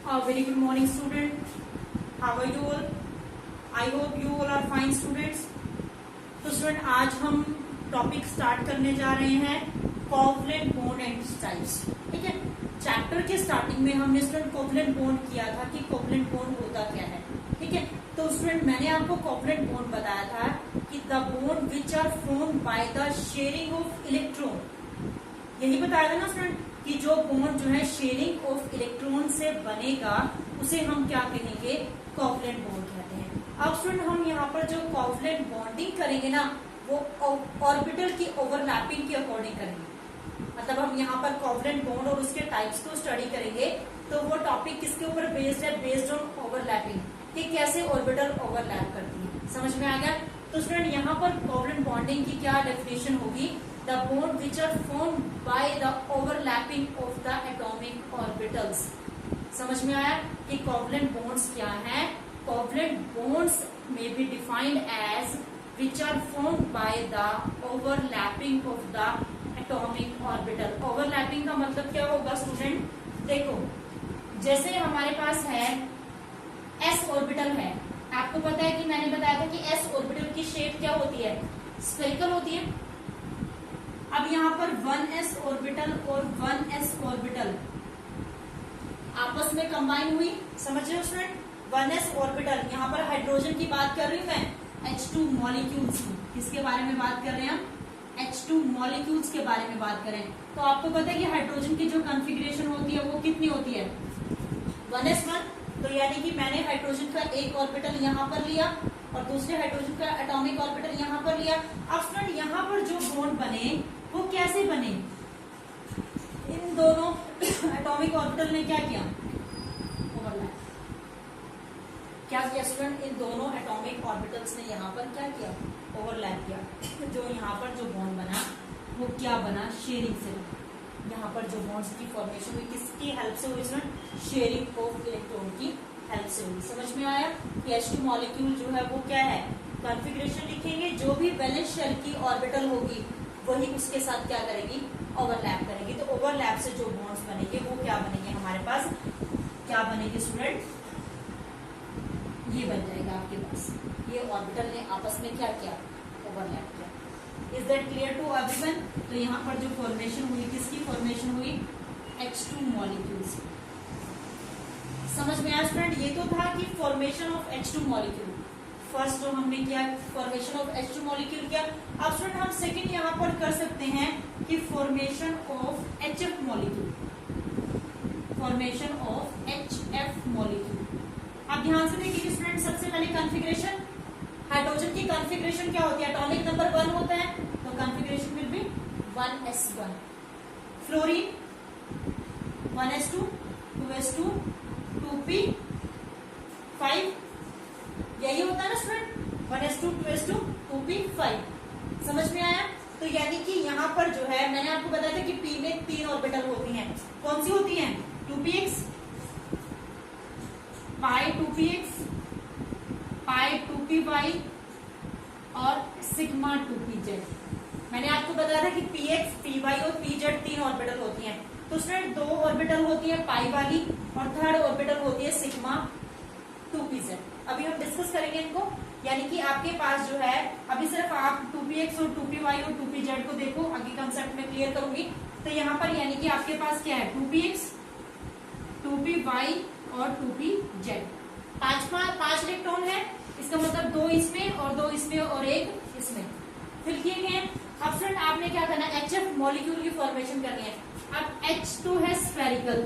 A very good morning, student. How are you all? I hope you all are fine, students. तो student आज हम topic start करने जा रहे हैं कोवलेंट बॉन्ड एंड टाइप्स. ठीक है, चैप्टर के स्टार्टिंग में हमने स्टूडेंट कोवलेंट बॉन्ड किया था कि कोवलेंट बॉन्ड होता क्या है. ठीक है, तो स्टूडेंट मैंने आपको कोवलेंट बॉन्ड बताया था कि the bond which are formed by the sharing of electron. यही बताया था ना स्टूडेंट कि जो बॉन्ड जो है शेयरिंग ऑफ इलेक्ट्रॉन से बनेगा उसे हम क्या कहेंगे, कोवलेंट बॉन्ड कहते हैं. अब स्टूडेंट हम यहाँ पर जो कोवलेंट बॉन्डिंग करेंगे ना वो ऑर्बिटल की ओवरलैपिंग के अकॉर्डिंग करेंगे. मतलब हम यहाँ पर कोवलेंट बॉन्ड और उसके टाइप्स को स्टडी करेंगे तो वो टॉपिक किसके ऊपर बेस्ड है, बेस्ड ऑन ओवरलैपिंग, कि कैसे ऑर्बिटल ओवरलैप करती है. समझ में आ गया. तो स्टूडेंट यहाँ पर कोवलेंट बॉन्डिंग की क्या डेफिनेशन होगी, the bond which are formed by the overlapping of the atomic orbitals. समझ में आया कि कोवलेंट बॉन्ड्स क्या हैं. Covalent bonds may be defined as which are formed by the overlapping of the atomic orbital. overlapping का मतलब क्या होगा स्टूडेंट, देखो जैसे हमारे पास है s ऑर्बिटल है. आपको पता है कि मैंने बताया था कि s ऑर्बिटल की शेप क्या होती है, स्फेरिकल होती है. अब यहाँ पर 1s ऑर्बिटल और 1s ऑर्बिटल आपस में कंबाइन हुई. समझ रहे हो स्टूडेंट, 1s ऑर्बिटल, यहाँ पर हाइड्रोजन की बात कर रही हूँ मैं, H2 मॉलिक्यूल्स की. किसके बारे में बात कर रहे हैं हम, H2 मॉलिक्यूल्स के बारे में बात करें तो आपको पता है कि हाइड्रोजन की जो कॉन्फ़िगरेशन होती है वो कितनी होती है, 1s1. तो यानी कि मैंने हाइड्रोजन का एक ऑर्बिटल यहाँ पर लिया और दूसरे हाइड्रोजन का एटॉमिक ऑर्बिटल यहाँ पर लिया. अब स्टूडेंट यहाँ पर जो बॉन्ड बने वो कैसे बने, इन दोनों एटॉमिक ऑर्बिटल ने क्या किया, ओवरलैप. क्या किया स्टूडेंट, इन दोनों एटॉमिक ऑर्बिटल्स ने यहाँ पर क्या किया, ओवरलैप किया. जो यहाँ पर जो बॉन्ड बना वो क्या बना, शेयरिंग से. यहाँ पर जो बॉन्ड्स की फॉर्मेशन हुई किसकी हेल्प से हुई स्टूडेंट, शेयरिंग ऑफ इलेक्ट्रॉन की हेल्प से हुई. समझ में आया कि H2 मॉलिक्यूल जो है वो क्या है, कॉन्फ़िगरेशन लिखेंगे, जो भी वैलेंस शेल की ऑर्बिटल होगी वही उसके साथ क्या करेगी, ओवरलैप करेगी. तो ओवरलैप से जो बॉन्ड्स बनेंगे वो क्या बनेंगे, हमारे पास क्या बनेंगे स्टूडेंट, ये बन जाएगा आपके पास. ये ऑर्बिटल ने आपस में क्या किया, ओवरलैप किया. Is that clear to everyone. तो यहाँ पर जो फॉर्मेशन हुई किसकी फॉर्मेशन हुई, H2 मॉलिक्यूल्स. समझ में आया स्टूडेंट. ये तो था कि formation of H2 molecule. First जो हमने किया फॉर्मेशन ऑफ H2 मॉलिक्यूल किया. अब स्टूडेंट हम सेकंड यहाँ पर कर सकते हैं कि formation of HF molecule, formation of HF molecule. अब ध्यान से देखिए स्टूडेंट, सबसे पहले कॉन्फ़िगरेशन, हाइड्रोजन की कॉन्फ़िगरेशन क्या होती है, एटॉमिक नंबर 1 होता है तो configuration will be 1s1. Fluorine 1s2 2s2 2p5, यही होता है ना स्टूडेंट, 1s2 2s2 2p5. समझ में आया. तो यानी कि यहाँ पर जो है मैंने आपको बताया था कि p में 3 ऑर्बिटल होती हैं. कौन सी होती हैं, 2px, पाई 2px, पाई 2py और सिग्मा 2pz. मैंने आपको बताया था कि px, py और pz 3 ऑर्बिटल होती हैं. तो स्टूडेंट 2 ऑर्बिटल होती है पाई वाली और थर्ड ऑर्बिटल होती है सिग्मा 2pz. अभी हम डिस्कस करेंगे इनको. यानी कि आपके पास जो है अभी सिर्फ आप 2px और 2py और 2pz को देखो, आगे कंसेप्ट में क्लियर करूंगी. तो यहाँ पर यानी कि आपके पास क्या है, 2px 2py और 2pz. 5 इलेक्ट्रॉन है, इसका मतलब 2 इसमें और 2 इसमें और 1 इसमें फिल किए गए हैं. अब स्टूडेंट आपने क्या करना है, HF मॉलिक्यूल की फॉर्मेशन करनी है. अब H2 है स्फेरिकल.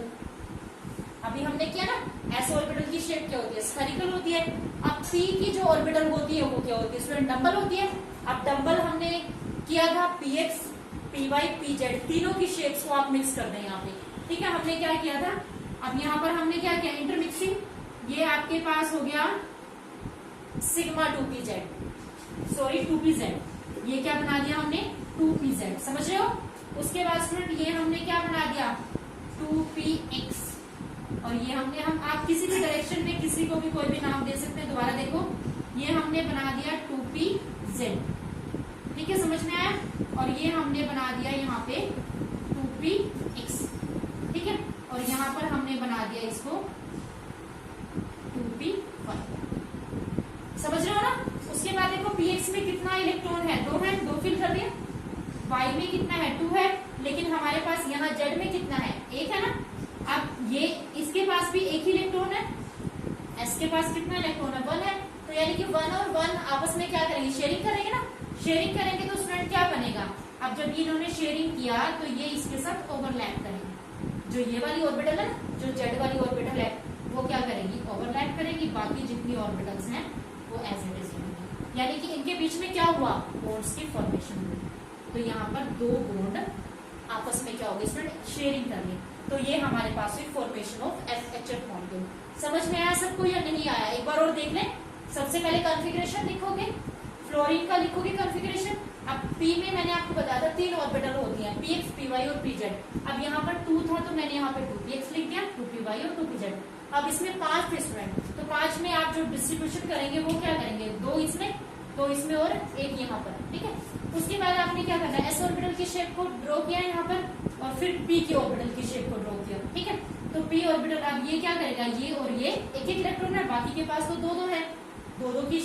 अभी हमने किया ना, S ऑर्बिटल की शेप क्या होती है, स्फेरिकल होती है. अब P की जो ऑर्बिटल होती है वो क्या होती है स्टूडेंट, डबल होती है. अब डबल हमने किया था px, py, pz, तीनों की शेप्स को आप मिक्स कर दें यहाँ पे. ठीक है, हमने क्या किया था, अब यहाँ पर हमने क्या किया, इंटरमिक्सिंग. ये आपके पास हो गया सिग्मा 2pz, सॉरी 2pz. ये क्या बना दिया हमने, 2pz. समझ रहे हो. उसके बाद स्टूडेंट ये हमने क्या बना दिया, 2px. और ये हमने आप किसी भी डायरेक्शन में किसी को भी कोई भी नाम दे सकते हैं. दोबारा देखो, ये हमने बना दिया 2pz. ठीक है, समझ में आया. और ये हमने बना दिया यहाँ पे 2px. ठीक है, और यहाँ पर हमने बना दिया इसको 2p5। समझ रहे हो ना। उसके बाद देखो px में कितना इलेक्ट्रॉन है, 2 है, 2 फिल कर दिया। y में कितना है, 2 है, लेकिन हमारे पास यहाँ z में कितना है, 1 है ना। अब ये इसके पास भी एक ही इलेक्ट्रॉन है, s के पास कितना इलेक्ट्रॉन है, 1 है। तो यानी कि 1 और 1 आपस में क्या करेंगे, शेयरिंग करेंगे ना। शेयरिंग करेंगे तो स्टूडेंट क्या बनेगा, अब जब इन्होंने शेयरिंग किया तो ये इसके साथ ओवरलैप करेंगे। जो ये वाली ऑर्बिटल है, जो जेड वाली ऑर्बिटल है, वो क्या करेगी, ओवरलैप करेगी। बाकी जितनी ऑर्बिटल्स हैं वो एज इट इज रहेंगी। यानी कि इनके बीच में क्या हुआ, बॉन्ड्स की फॉर्मेशन हुई। तो यहाँ पर 2 बॉन्ड आपस में क्या होगी स्टूडेंट, शेयरिंग करनी। तो ये हमारे पास हुई फॉर्मेशन ऑफ FHF मॉलिक्यूल। समझ में आया सबको या नहीं आया, एक बार और देख लें। सबसे पहले कॉन्फ़िगरेशन लिखोगे, फ्लोरीन का लिखोगे कॉन्फ़िगरेशन। अब P में मैंने आपको बताया था 3 ऑर्बिटल होती हैं, PX, PY और PZ। अब यहाँ पर 2 था तो मैंने यहाँ पर 2px लिख दिया, 2py और 2pz। अब इसमें 5 थे स्टूडेंट, तो 5 में आप जो डिस्ट्रीब्यूशन करेंगे वो क्या करेंगे, 2 इसमें और 1 यहाँ पर, ठीक है। उसके बाद आपने क्या करना है, S ऑर्बिटल की शेप को ड्रॉ किया यहाँ पर और फिर P की ऑर्बिटल की शेप को ड्रॉ किया, ठीक है। तो P ऑर्बिटल अब ये क्या करेगा, ये और ये एक इलेक्ट्रॉन है, बाकी के पास तो 2 है, 2 की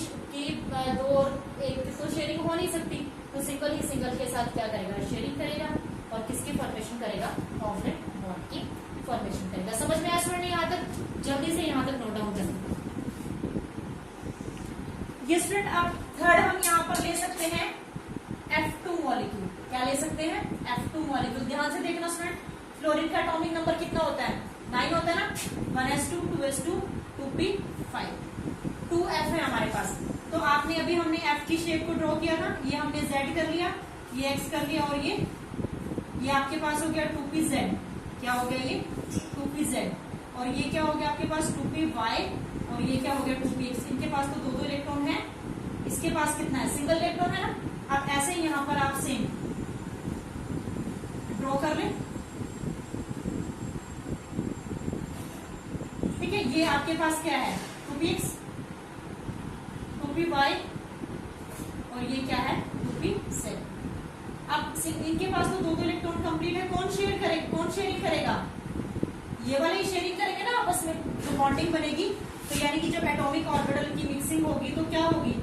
2 और 1 तो शेयरिंग हो नहीं सकती, तो सिंगल ही सिंगल के साथ क्या करेगा, शेयरिंग करेगा और किसकी फॉर्मेशन करेगा, कॉन्फ्लिक्ट बॉन्ड की फॉर्मेशन करेगा। समझ में आया स्टूडेंट यहाँ तक, जल्दी से यहाँ तक नोट डाउन करें। ये स्टूडेंट अब थर्ड हम यहाँ पर ले सकते हैं F2 मॉलिक्यूल। क्या ले सकते हैं, F2 मॉलिक्यूल। ध्यान से देखना स्टूडेंट, फ्लोरीन का एटॉमिक नंबर कितना होता है, 9 होता है ना, 1s2 2s2 2p5 2f है हमारे पास। तो आपने अभी हमने F की शेप को ड्रॉ किया था, ये हमने Z कर लिया, ये X कर लिया और ये आपके पास हो गया 2pz। क्या हो गया ये 2pz, और ये क्या हो गया आपके पास 2py, और ये क्या हो गया 2px। इनके पास तो 2 इलेक्ट्रॉन है, इसके पास कितना है, सिंगल इलेक्ट्रॉन है ना। अब ऐसे ही यहाँ पर आप सेम ड्रॉ कर लें, ठीक है। ये आपके पास क्या है 2px 2py और ये क्या है 2pz। अब इनके पास तो 2 इलेक्ट्रॉन कंप्लीट है, कौन शेयरिंग करेगा, ये वाले ही शेयरिंग करेंगे ना आपस में, जो बॉन्डिंग बनेगी। तो यानी कि जब एटॉमिक ऑर्बिटल की मिक्सिंग होगी तो क्या होगी,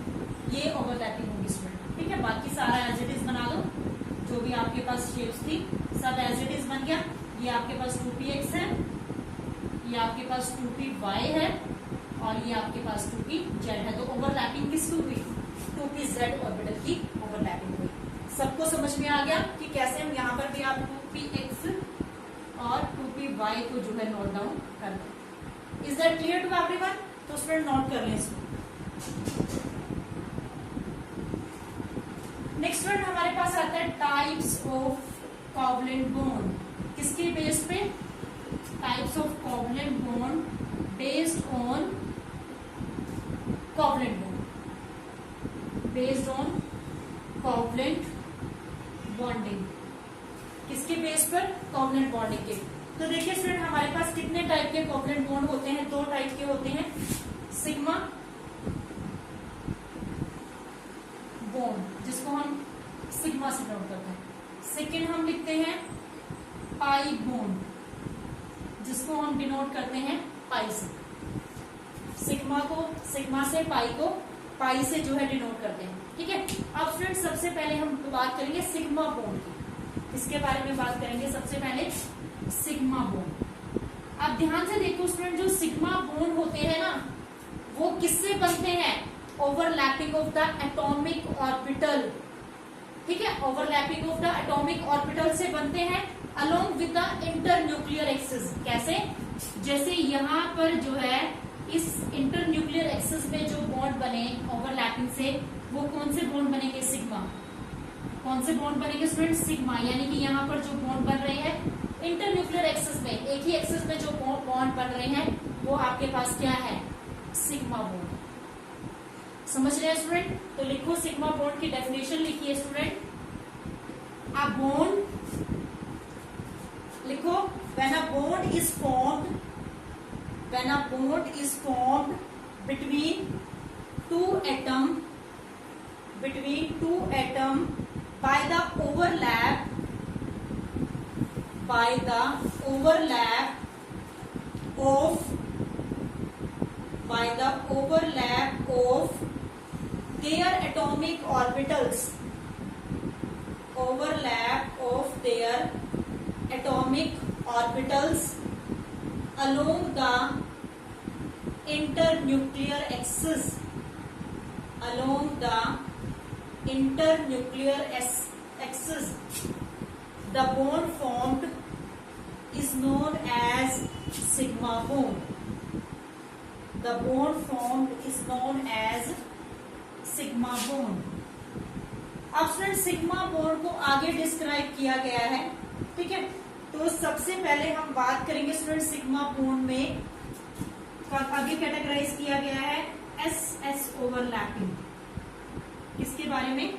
ये ओवरलैपिंग होगी स्टूडेंट, ठीक है। बाकी सारा एज इट इज बना दो, जो भी आपके पास शेप्स थी सब एज इट इज बन गया। ये आपके पास 2px है, ये आपके पास 2py है और ये आपके पास 2pz है। तो ओवरलैपिंग किसकी हुई, 2pz ऑर्बिटल की ओवरलैपिंग हुई। सबको समझ में आ गया कि कैसे हम यहाँ पर भी आप 2px और 2py को जो है नोट डाउन कर दें। Is that clear to everyone? तो स्टूडेंट नोट कर लें इसको। नेक्स्ट वर्ड हमारे पास आता है टाइप्स ऑफ कोवलेंट बॉन्ड। किसके बेस पे, types of covalent bond based on covalent bond, based on covalent bonding. किसके बेस पर, कोवलेंट बॉन्डिंग के। तो देखिए स्टूडेंट हमारे पास कितने टाइप के कोवलेंट बॉन्ड होते हैं, 2 टाइप के होते हैं, सिग्मा बॉन्ड जिसको हम सिग्मा से डिनोट करते हैं। सेकेंड हम लिखते हैं पाई बॉन्ड जिसको हम डिनोट करते हैं पाई से। सिग्मा से पाई को पाई से जो है डिनोट करते हैं, ठीक है। अब स्टूडेंट सबसे पहले हम बात करेंगे सिग्मा बॉन्ड की। इसके बारे में बात करेंगे सबसे पहले सिग्मा बॉन्ड। अब ध्यान से देखो स्टूडेंट, जो सिग्मा बॉन्ड होते हैं ना वो किससे बनते हैं, overlapping of the atomic orbital, ठीक है। Overlapping of the atomic orbital से बनते हैं along with the internuclear axis. कैसे, जैसे यहाँ पर जो है इस इंटरन्यूक्लियर एक्सिस में जो बॉन्ड बने ओवरलैपिंग से, वो कौन से बॉन्ड बनेंगे, सिग्मा। कौन से बॉन्ड बनेंगे स्टूडेंट, सिग्मा। यानी कि यहाँ पर जो बॉन्ड बन रहे हैं इंटरन्यूक्लियर एक्सिस में, एक ही एक्सिस में जो बॉन्ड बन रहे हैं वो आपके पास क्या है, सिग्मा बॉन्ड। समझ रहे हैं स्टूडेंट? तो लिखो सिग्मा बॉन्ड की डेफिनेशन लिखिए स्टूडेंट। अ बॉन्ड लिखो, when a bond is formed, when a bond is formed between two atom by the overlap of by the overlap of their atomic orbitals. Overlap of their atomic orbitals along the internuclear axis. Along the internuclear axis, the bond formed is known as sigma bond. The bond formed is known as sigma bond. अब student sigma bond को आगे describe किया गया है, ठीक है। तो सबसे पहले हम बात करेंगे स्टूडेंट सिग्मा बॉन्ड में आगे कैटेगराइज किया गया है एस एस ओवरलैपिंग। किसके बारे में?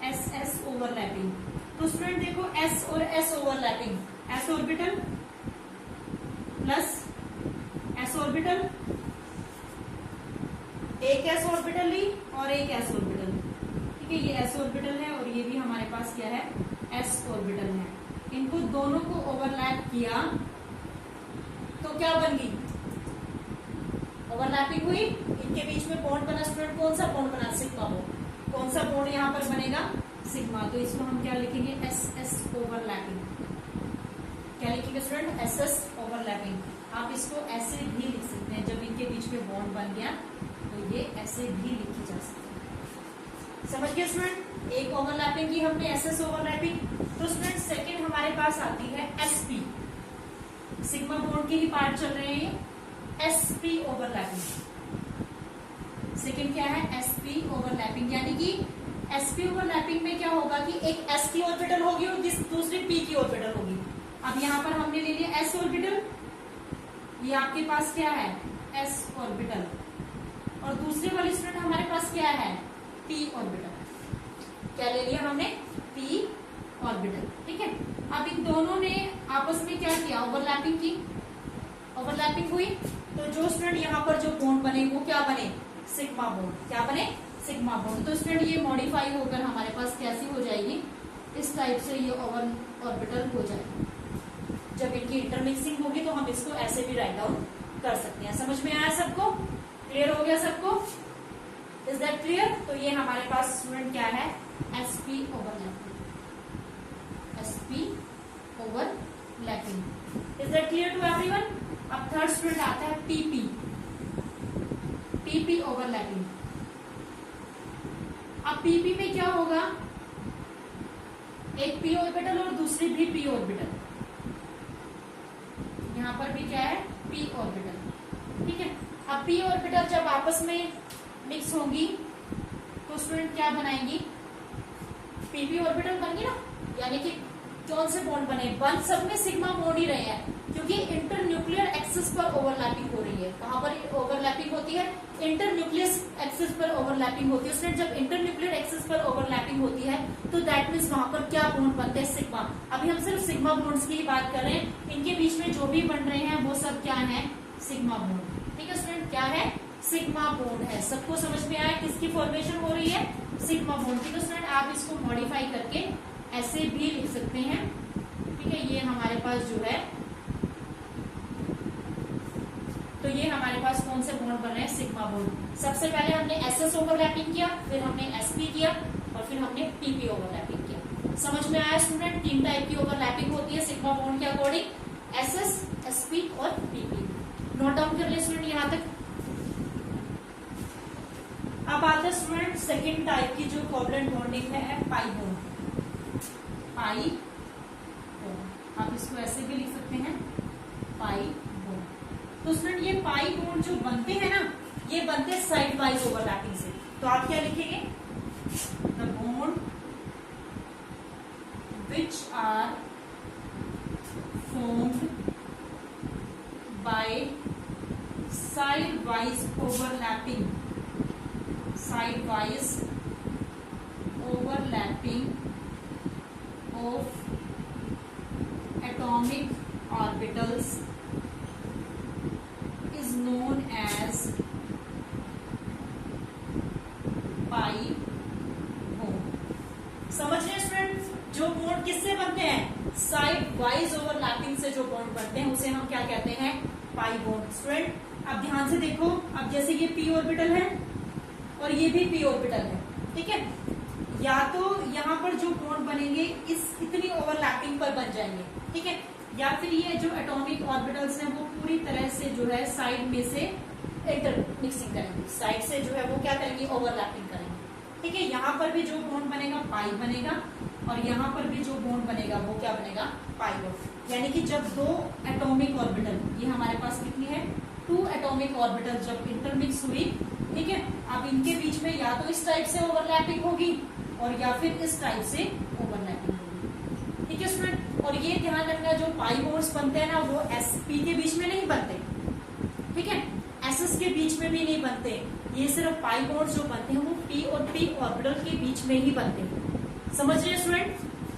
S S overlapping. तो स्टूडेंट देखो एस और S overlapping, S orbital plus S orbital, एक एस ऑर्बिटल ली और एक एस ऑर्बिटल, ठीक है। ये एस ऑर्बिटल है और ये भी हमारे पास क्या है? एस ऑर्बिटल है। इनको दोनों को ओवरलैप किया तो क्या बन गई? ओवरलैपिंग हुई, इनके बीच में बॉन्ड बना। स्टूडेंट कौन सा बॉन्ड बना? Sigma bond. कौन सा बॉन्ड यहाँ पर बनेगा? सिग्मा। तो इसको हम क्या लिखेंगे? S S overlapping. क्या लिखेंगे स्टूडेंट? S S overlapping. आप इसको ऐसे भी लिख सकते हैं, जब इनके बीच में बॉन्ड बन गया तो ये ऐसे भी लिखी जा सकती है। समझ गए स्टूडेंट? एक ओवरलैपिंग की हमने, एस एस ओवरलैपिंग। तो स्टूडेंट सेकेंड हमारे पास आती है एसपी। सिग्मा बॉन्ड के ही पार्ट चल रहे हैं, एसपी ओवरलैपिंग। सेकेंड क्या है? SP overlapping. यानी कि एसपी ओवरलैपिंग में क्या होगा कि एक एस की ऑर्बिटल होगी और दूसरी पी की ऑर्बिटल होगी। अब यहाँ पर हमने ले लिया एस ऑर्बिटल, ये आपके पास क्या है? एस ऑर्बिटल, और दूसरी वाली स्टूडेंट हमारे पास क्या है? P orbital. क्या ले लिया हमने? पी ऑर्बिटल, ठीक है। अब इन दोनों ने आपस में क्या किया? ओवरलैपिंग की। ओवरलैपिंग हुई तो जो स्टूडेंट यहाँ पर जो बॉन्ड बने वो क्या बने? Sigma bond. क्या बने? Sigma bond. तो स्टूडेंट ये मॉडिफाई होकर हमारे पास कैसी हो जाएगी? इस टाइप से ये ओवर ऑर्बिटल हो जाएगी। जब इनकी इंटरमिक्सिंग होगी तो हम इसको ऐसे भी राइट डाउन कर सकते हैं। समझ में आया सबको? क्लियर हो गया सबको? Is that clear? तो ये हमारे पास स्टूडेंट क्या है? SP overlapping. SP overlapping. Is that clear to everyone? अब थर्ड स्टूडेंट आता है पीपी। PP overlapping. अब पीपी में क्या होगा? एक पी ऑर्बिटल और दूसरी भी पी ऑर्बिटल। यहां पर भी क्या है? पी ऑर्बिटल, ठीक है। अब पी ऑर्बिटल जब आपस में मिक्स होंगी तो स्टूडेंट क्या बनाएंगी? पीपी ऑर्बिटल बन गई ना। यानी कि कौन से बॉन्ड बने? बन सब में सिग्मा बॉन्ड ही रहे हैं, क्योंकि इंटरन्यूक्लियर एक्सिस पर ओवरलैपिंग हो रही है। कहां पर ओवरलैपिंग होती है? इंटरन्यूक्लियस एक्सिस पर ओवरलैपिंग होती है। उसने जब इंटरन्यूक्लियर एक्सिस पर ओवरलैपिंग होती है तो दैट मीन्स वहां पर क्या बॉन्ड बनते हैं? सिग्मा। अभी हम सिर्फ सिग्मा बॉन्ड्स की ही बात कर रहे हैं। इनके बीच में जो भी बन रहे हैं वो सब क्या है? सिग्मा बॉन्ड, ठीक है स्टूडेंट। क्या है? सिग्मा बॉन्ड है। सबको समझ में आया किसकी फॉर्मेशन हो रही है? सिग्मा बॉन्ड की। तो स्टूडेंट आप इसको मॉडिफाई करके ऐसे भी लिख सकते हैं, ठीक है। ये हमारे पास जो है, तो ये हमारे पास कौन से बॉन्ड बन रहे हैं? Sigma bond. सबसे पहले हमने एसएस ओवरलैपिंग किया, फिर हमने एसपी किया और फिर हमने पीपी ओवरलैपिंग किया। समझ में आया स्टूडेंट? तीन टाइप की ओवरलैपिंग होती है सिग्मा बॉन्ड के अकॉर्डिंग, एसएस, एसपी और पीपी। नोट डाउन कर ले स्टूडेंट यहां तक। अब आता है स्टूडेंट सेकेंड टाइप की जो कोवलेंट बॉन्डिंग है, पाई बॉन्ड। पाई बॉन्ड, आप इसको ऐसे भी लिख सकते हैं, पाई बॉन्ड। तो स्टूडेंट ये पाई बॉन्ड जो बनते हैं ना, ये बनते हैं साइड वाइज ओवरलैपिंग से। तो आप क्या लिखेंगे? The bond which are formed by side wise overlapping, side wise overlapping of atomic orbitals is known as pi bond। समझ रहे स्टूडेंट? जो बॉन्ड किससे बनते हैं? साइड वाइज ओवरलैपिंग से जो बॉन्ड बनते हैं उसे हम क्या कहते हैं? Pi bond. स्टूडेंट अब ध्यान से देखो, अब जैसे ये p ऑर्बिटल है और ये भी p ऑर्बिटल है, ठीक है, या तो यहाँ पर जो बॉन्ड बनेंगे इस इतनी ओवरलैपिंग पर बन जाएंगे, ठीक है, या फिर ये जो एटॉमिक ऑर्बिटल्स हैं वो पूरी तरह से जो है साइड में से इंटरमिक्सिंग करेंगे, साइड से जो है वो क्या करेंगे, ओवरलैपिंग करेंगे, ठीक है। यहाँ पर भी जो बॉन्ड बनेगा पाई बनेगा और यहाँ पर भी जो बॉन्ड बनेगा वो क्या बनेगा, पाई बॉन्ड। यानी कि जब दो एटॉमिक ऑर्बिटल, ये हमारे पास कितनी है, 2 एटॉमिक ऑर्बिटल जब इंटरमिक्स हुई, ठीक है, अब इनके बीच में या तो इस टाइप से ओवरलैपिंग होगी और या फिर इस टाइप से ओवरलैपिंग होगी, ठीक है स्टूडेंट। और ये ध्यान रखना, जो पाई बॉन्ड्स बनते हैं ना वो sp के बीच में नहीं बनते, ठीक है, ss के बीच में भी नहीं बनते, ये सिर्फ पाई बॉन्ड्स जो बनते हैं वो p और p ऑर्बिटल के बीच में ही बनते हैं। समझ रहे स्टूडेंट,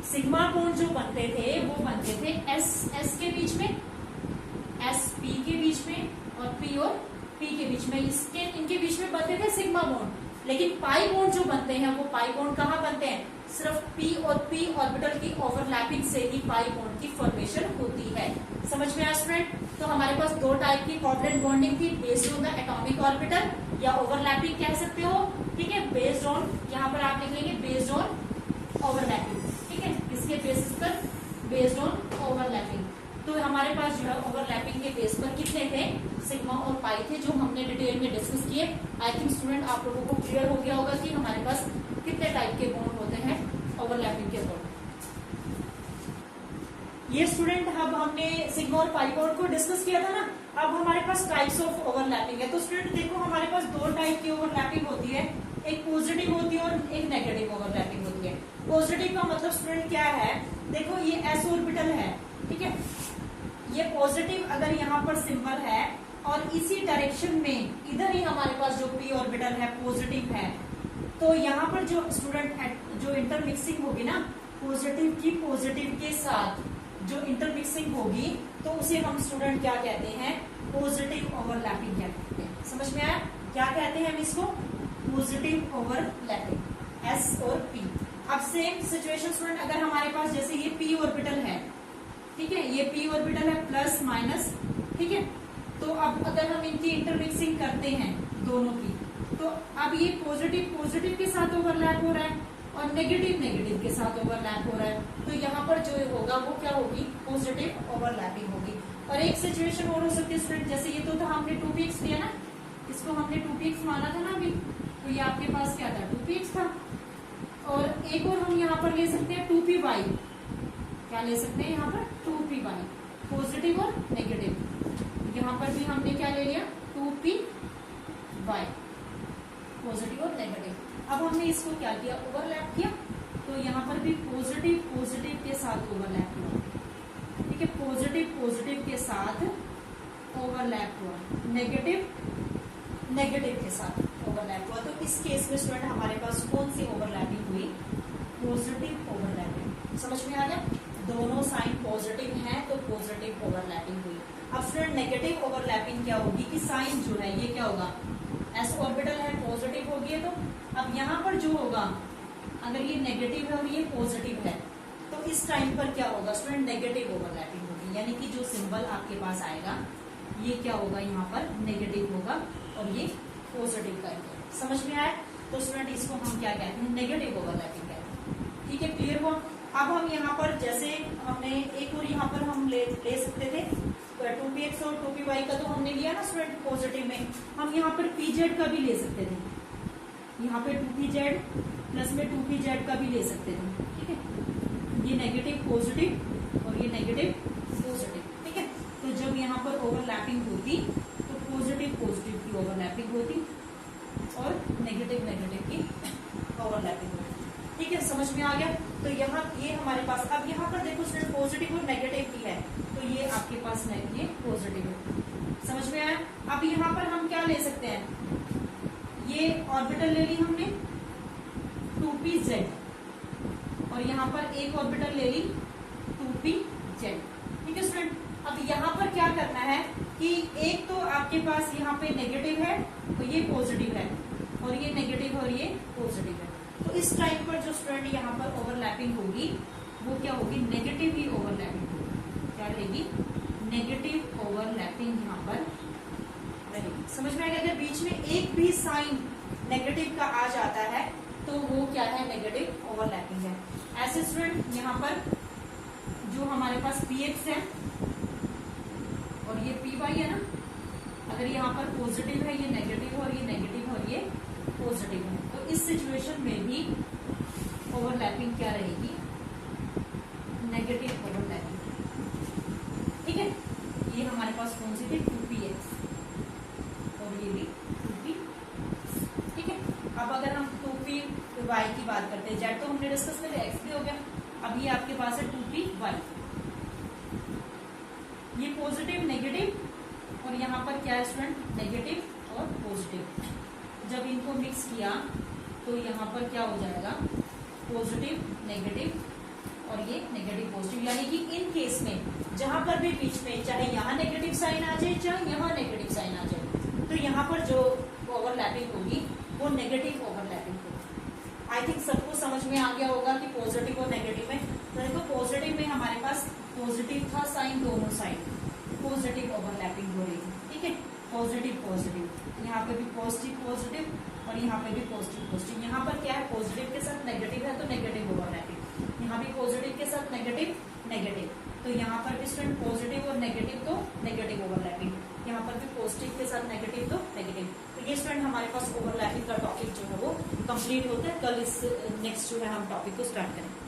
सिग्मा बॉन्ड जो बनते थे वो बनते थे s के बीच में, sp के बीच में और p और p के बीच में, इनके बीच में बनते थे सिग्मा बॉन्ड। लेकिन पाई बॉन्ड जो बनते हैं वो पाई बॉन्ड कहाँ बनते हैं, सिर्फ p और p ऑर्बिटल की ओवरलैपिंग से ही पाई बॉन्ड की फॉर्मेशन होती है। समझ में आया स्टूडेंट। तो हमारे पास 2 टाइप की कोवलेंट बॉन्डिंग थी, based on the atomic orbital या ओवरलैपिंग कह सकते हो, ठीक है, बेस्ड ऑन, यहाँ पर आप लिख लेंगे बेस्ड ऑन ओवरलैपिंग, ठीक है, इसके बेसिस पर बेस्ड ऑन ओवरलैपिंग। तो हमारे पास जो है ओवरलैपिंग के बेस पर कितने थे, सिग्मा और पाई थे, जो हमने डिटेल में डिस्कस किए। आई थिंक स्टूडेंट आप लोगों को क्लियर हो गया होगा कि हमारे पास कितने टाइप के बॉन्ड होते हैं ओवरलैपिंग के बॉन्ड। ये स्टूडेंट अब हमने सिग्मा और पाई बॉन्ड को डिस्कस किया था ना, अब हमारे पास टाइप्स ऑफ ओवरलैपिंग है। तो स्टूडेंट देखो हमारे पास 2 टाइप की ओवरलैपिंग होती है, एक पॉजिटिव होती है और एक नेगेटिव ओवरलैपिंग होती है। पॉजिटिव का मतलब स्टूडेंट क्या है, देखो ये s ऑर्बिटल है, ठीक है, ये पॉजिटिव अगर यहाँ पर सिंबल है और इसी डायरेक्शन में इधर ही हमारे पास जो p ऑर्बिटल है पॉजिटिव है, तो यहाँ पर जो स्टूडेंट जो इंटरमिक्सिंग होगी ना, पॉजिटिव की पॉजिटिव के साथ जो इंटरमिक्सिंग होगी तो उसे हम स्टूडेंट क्या कहते हैं, पॉजिटिव ओवरलैपिंग कहते हैं। समझ में आया, क्या कहते हैं हम इसको, पॉजिटिव ओवरलैपिंग, s और p। अब सेम सिचुएशन स्टूडेंट, अगर हमारे पास जैसे ये p ऑर्बिटल है, ठीक है, ये p ऑर्बिटल है प्लस माइनस, ठीक है, तो अब अगर हम इनकी इंटरमिक्सिंग करते हैं दोनों की, तो अब ये पॉजिटिव पॉजिटिव के साथ ओवरलैप हो रहा है और नेगेटिव नेगेटिव के साथ ओवरलैप हो रहा है, तो यहाँ पर जो होगा वो क्या होगी, पॉजिटिव ओवरलैपिंग होगी। और एक सिचुएशन और हो सकती है स्टूडेंट, जैसे ये तो हमने 2px लिया ना, इसको हमने 2px माना था ना अभी, तो ये आपके पास क्या था, 2px था। और एक और हम यहाँ पर ले सकते हैं 2py, क्या ले सकते हैं यहाँ पर 2py, पॉजिटिव और नेगेटिव। यहाँ पर भी हमने क्या ले लिया 2py, पॉजिटिव और नेगेटिव। अब हमने इसको क्या किया, ओवरलैप किया, तो यहाँ पर भी पॉजिटिव पॉजिटिव के साथ ओवरलैप हुआ, ठीक है, पॉजिटिव पॉजिटिव के साथ ओवरलैप हुआ, नेगेटिव नेगेटिव के साथ ओवरलैप हुआ। तो इस केस में स्टूडेंट हमारे पास कौन सी ओवरलैपिंग हुई, पॉजिटिव ओवरलैपिंग। समझ में आ गया, दोनों साइन पॉजिटिव हैं तो पॉजिटिव ओवरलैपिंग हुई। अब स्टूडेंट नेगेटिव ओवरलैपिंग क्या होगी कि साइन जो है ये क्या होगा, s ऑर्बिटल है पॉजिटिव होगी, तो अब यहाँ पर जो होगा, अगर ये नेगेटिव है और ये पॉजिटिव है, तो इस टाइम पर क्या होगा स्टूडेंट, नेगेटिव ओवरलैपिंग होगी। यानी कि जो सिंबल आपके पास आएगा ये क्या होगा, यहाँ पर नेगेटिव होगा और ये पॉजिटिव करेंगे। समझ में आया, तो स्टूडेंट इसको हम क्या कहते हैं, नेगेटिव ओवरलैपिंग कहते हैं। ठीक है, क्लियर हुआ। अब हम यहाँ पर जैसे हमने एक और यहाँ पर हम ले सकते थे 2px और 2py का, तो हमने लिया ना स्टूडेंट पॉजिटिव में, हम यहाँ पर pz का भी ले सकते थे, यहाँ पे 2pz प्लस में 2pz का भी ले सकते थे। ठीक है, ये नेगेटिव पॉजिटिव और ये नेगेटिव पॉजिटिव। ठीक है, तो जब यहाँ पर ओवरलैपिंग होती तो पॉजिटिव पॉजिटिव की ओवरलैपिंग होती और नेगेटिव नेगेटिव की ओवरलैपिंग होती। ठीक है, समझ में आ गया। तो यहाँ ये हमारे पास, अब यहाँ पर देखो स्टूडेंट पॉजिटिव और नेगेटिव की है, तो ये आपके पास ये पॉजिटिव है। समझ में आया। अब यहाँ पर हम क्या ले सकते हैं, ये ऑर्बिटल ले ली हमने 2pz और यहाँ पर एक ऑर्बिटल ले ली 2pz। ठीक है स्टूडेंट, अब यहाँ पर क्या करना है कि एक तो आपके पास यहाँ पे नेगेटिव है तो ये पॉजिटिव है और ये नेगेटिव और ये पॉजिटिव है, तो इस टाइम पर जो स्टूडेंट यहाँ पर ओवरलैपिंग होगी वो क्या होगी, नेगेटिव ही ओवरलैपिंग होगी। क्या रहेगी, नेगेटिव ओवरलैपिंग यहाँ पर रहेगी। समझ में आएगा। अगर बीच में एक भी साइन नेगेटिव का आ जाता है तो वो क्या है, नेगेटिव ओवरलैपिंग है। ऐसे स्टूडेंट यहाँ पर जो हमारे पास px है और ये py है ना, अगर यहाँ पर पॉजिटिव है, ये नेगेटिव है, और ये नेगेटिव है और ये पॉजिटिव है, तो इस सिचुएशन में भी ओवरलैपिंग क्या रहेगी, नेगेटिव ओवरलैपिंग। ठीक है, ये हमारे पास कौन सी थी, 2px और ये भी 2p। ठीक है, अब अगर हम 2py की बात करते हैं, z तो हमने डिस्कस कर लिया, x भी हो गया, अब ये आपके पास है 2py, ये पॉजिटिव नेगेटिव और यहाँ पर क्या है स्टूडेंट, नेगेटिव और पॉजिटिव। जब इनको मिक्स किया तो यहाँ पर क्या हो जाएगा, पॉजिटिव नेगेटिव और ये नेगेटिव पॉजिटिव, यानी कि इन केस में जहां पर भी बीच में चाहे यहाँ नेगेटिव साइन आ जाए चाहे यहाँ नेगेटिव साइन आ जाए, तो यहाँ पर जो ओवरलैपिंग होगी वो नेगेटिव ओवरलैपिंग होगी। आई थिंक सबको समझ में आ गया होगा कि पॉजिटिव और नेगेटिव में, तो देखो पॉजिटिव में हमारे पास पॉजिटिव था साइन, दोनों साइड पॉजिटिव ओवरलैपिंग हो रही है। ठीक है, पॉजिटिव पॉजिटिव, यहाँ पे भी पॉजिटिव पॉजिटिव और यहाँ पे भी पॉजिटिव पॉजिटिव। यहाँ पर क्या है, पॉजिटिव के साथ नेगेटिव है तो नेगेटिव ओवरलैपिंग, यहाँ भी पॉजिटिव के साथ नेगेटिव नेगेटिव, तो यहाँ पर भी स्टूडेंट पॉजिटिव और नेगेटिव तो नेगेटिव ओवरलैपिंग, यहाँ पर भी पॉजिटिव के साथ नेगेटिव तो नेगेटिव। तो ये स्टूडेंट हमारे पास ओवरलैपिंग का टॉपिक जो है वो कंप्लीट होता है। कल इस नेक्स्ट जो है हम टॉपिक को स्टार्ट करेंगे।